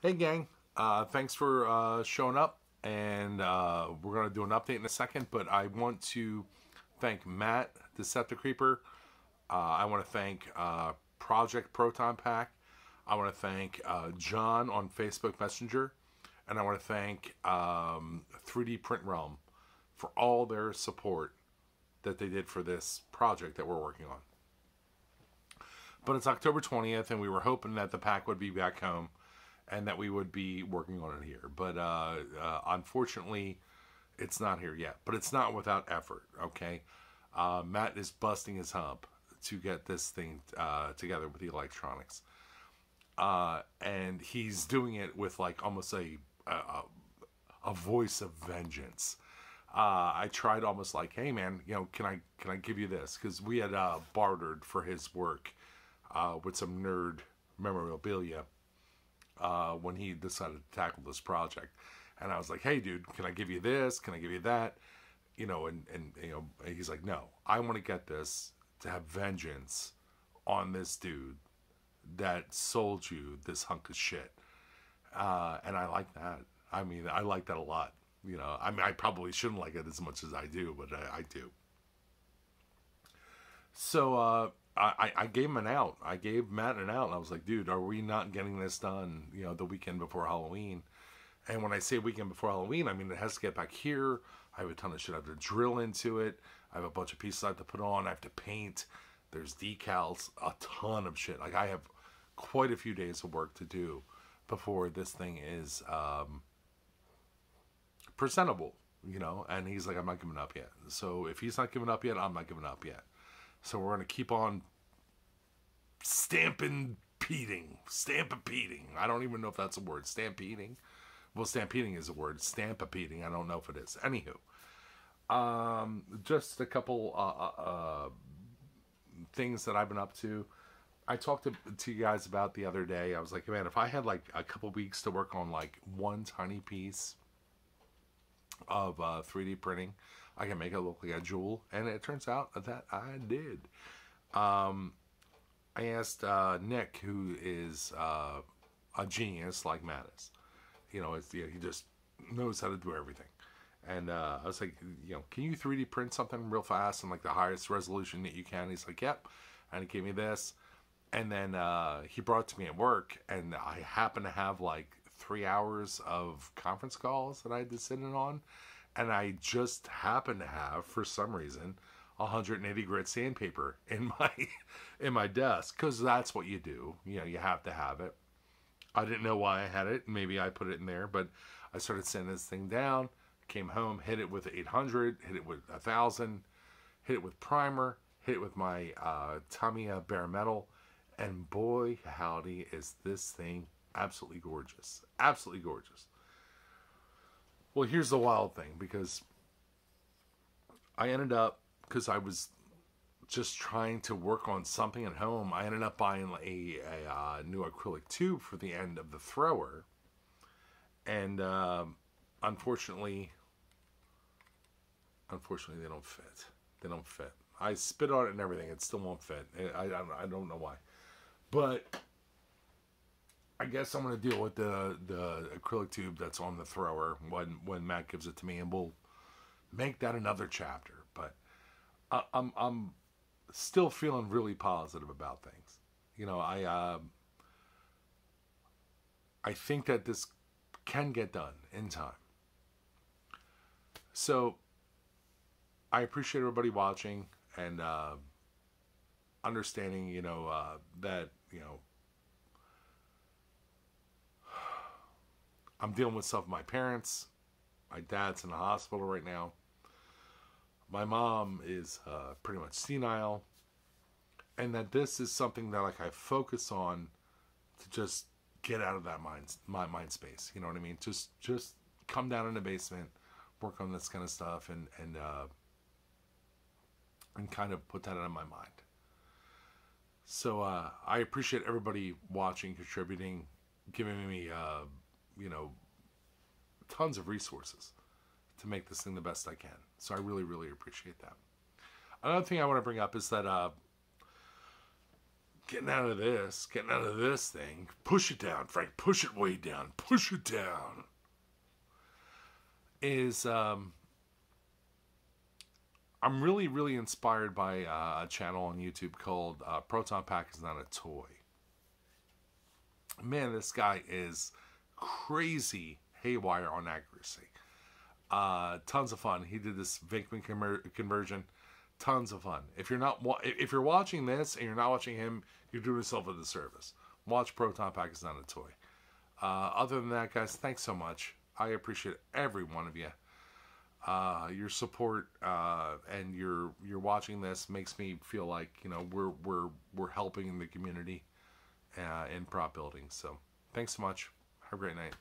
Hey gang, thanks for showing up, and we're going to do an update in a second, but I want to thank Matt, Deceptive Creeper. I want to thank Project Proton Pack. I want to thank John on Facebook Messenger, and I want to thank 3D Print Realm for all their support that they did for this project that we're working on. But it's October 20th, and we were hoping that the pack would be back home and that we would be working on it here. But unfortunately, it's not here yet. But it's not without effort, okay? Matt is busting his hump to get this thing together with the electronics. And he's doing it with like almost a voice of vengeance. I tried almost like, hey man, can I give you this? Because we had bartered for his work with some nerd memorabilia when he decided to tackle this project. And I was like, hey dude, can I give you this? Can I give you that? And he's like, no, I want to get this to have vengeance on this dude that sold you this hunk of shit. And I like that. I mean, I like that a lot. I mean, I probably shouldn't like it as much as I do, but I do. So I gave him an out. I gave Matt an out. And I was like, dude, are we not getting this done, the weekend before Halloween? And when I say weekend before Halloween, I mean, it has to get back here. I have a ton of shit I have to drill into it. I have a bunch of pieces I have to put on. I have to paint. There's decals, a ton of shit. Like, I have quite a few days of work to do before this thing is presentable, And he's like, I'm not giving up yet. So if he's not giving up yet, I'm not giving up yet. So we're going to keep on stampeding. I don't even know if that's a word. Stampeding. Well, stampeding is a word. Stampeding, I don't know if it is. Anywho, just a couple things that I've been up to. I talked to you guys about the other day. I was like, man, if I had like a couple weeks to work on like one tiny piece of 3D printing, I can make it look like a jewel. And it turns out that I did. I asked Nick, who is a genius like Matt is. He just knows how to do everything. And I was like, can you 3D print something real fast and like the highest resolution that you can? He's like, yep. And he gave me this. And then he brought it to me at work, and I happened to have like 3 hours of conference calls that I had to sit in on. And I just happened to have, for some reason, 180 grit sandpaper in my desk, because that's what you do. You have to have it. I didn't know why I had it. Maybe I put it in there, but I started sending this thing down. Came home, hit it with 800, hit it with 1,000, hit it with primer, hit it with my Tamiya bare metal, and boy howdy is this thing absolutely gorgeous. Absolutely gorgeous. Well, here's the wild thing, because I ended up, because I was just trying to work on something at home, I ended up buying a new acrylic tube for the end of the thrower. And unfortunately, they don't fit. They don't fit. I spit on it and everything. It still won't fit. I don't know why. But I guess I'm going to deal with the acrylic tube that's on the thrower when Matt gives it to me, and we'll make that another chapter. But I'm still feeling really positive about things. I think that this can get done in time. So I appreciate everybody watching and understanding, that, I'm dealing with stuff with my parents. My dad's in the hospital right now. My mom is pretty much senile. And that this is something that like I focus on to just get out of that my mind space. You know what I mean? Just come down in the basement, work on this kind of stuff, and kind of put that out of my mind. So I appreciate everybody watching, contributing, giving me tons of resources to make this thing the best I can. So I really, really appreciate that. Another thing I want to bring up is that getting out of this thing. Push it down, Frank. Push it way down. Push it down. Is I'm really, really inspired by a channel on YouTube called Proton Pack is Not a Toy. Man, this guy is crazy haywire on accuracy. Tons of fun. He did this Vinkman conversion. Tons of fun. If you're watching this and you're not watching him, you're doing yourself a disservice. Watch Proton Pack is Not a Toy. Other than that, guys, thanks so much. I appreciate every one of you. Your support and you're watching this makes me feel like, you know, we're helping the community in prop building. So thanks so much. Have a great night.